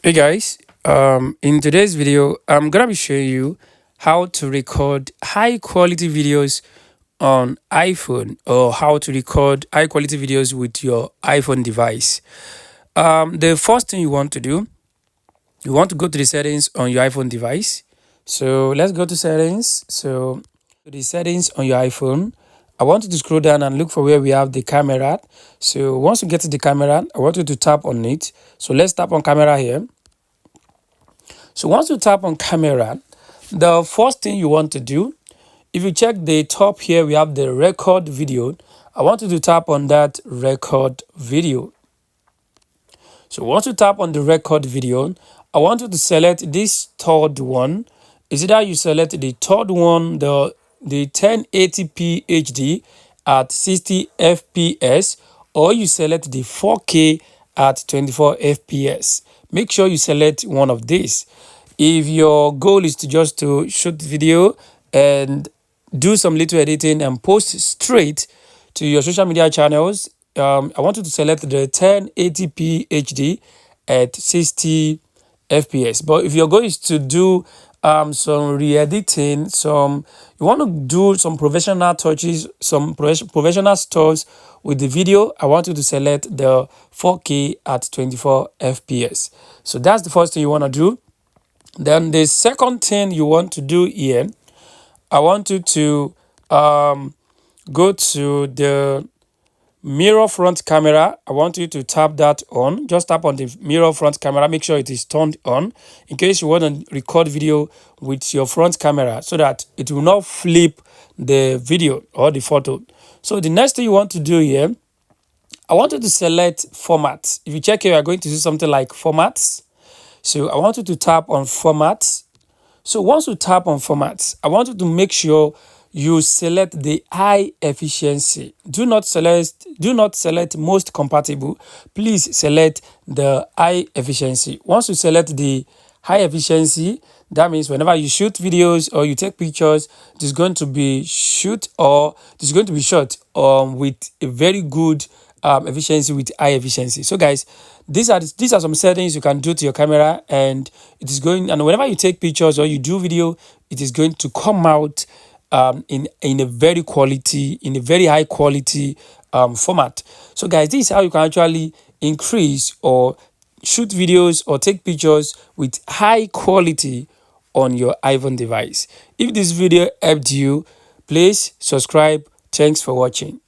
Hey guys, in today's video, I'm gonna be showing you how to record high quality videos on iPhone or how to record high quality videos with your iPhone device. The first thing you want to do, you want to go to the settings on your iPhone device. So let's go to settings. So to the settings on your iPhone, I want you to scroll down and look for where we have the camera. So once you get to the camera, I want you to tap on it. So let's tap on camera here. So once you tap on camera, the first thing you want to do, if you check the top here, we have the record video. I want you to tap on that record video. So once you tap on the record video, I want you to select this third one. Is it that you select the third one, the 1080p HD at 60 fps, or you select the 4K at 24 fps. Make sure you select one of these. If your goal is to just to shoot video and do some little editing and post straight to your social media channels, I want you to select the 1080p HD at 60 fps. But if your goal is to do some re-editing, you want to do some professional touches, some professional stuff with the video, I want you to select the 4K at 24 fps. So that's the first thing you want to do. Then the second thing you want to do here, I want you to go to the mirror front camera. I want you to tap that on. Just tap on the mirror front camera. Make sure it is turned on in case you want to record video with your front camera so that it will not flip the video or the photo. So the next thing you want to do here, I want you to select format. If you check here, you are going to see something like formats. So I want you to tap on formats. So once you tap on formats, I want you to make sure you select the high efficiency. Do not select most compatible. Please select the high efficiency. Once you select the high efficiency, that means whenever you shoot videos or you take pictures, it is going to be shot with a very good efficiency, with high efficiency. So guys, these are some settings you can do to your camera, and it is going, and whenever you take pictures or you do video, it is going to come out in a very high quality format. So guys, this is how you can actually increase or shoot videos or take pictures with high quality on your iPhone device. If this video helped you, please subscribe. Thanks for watching.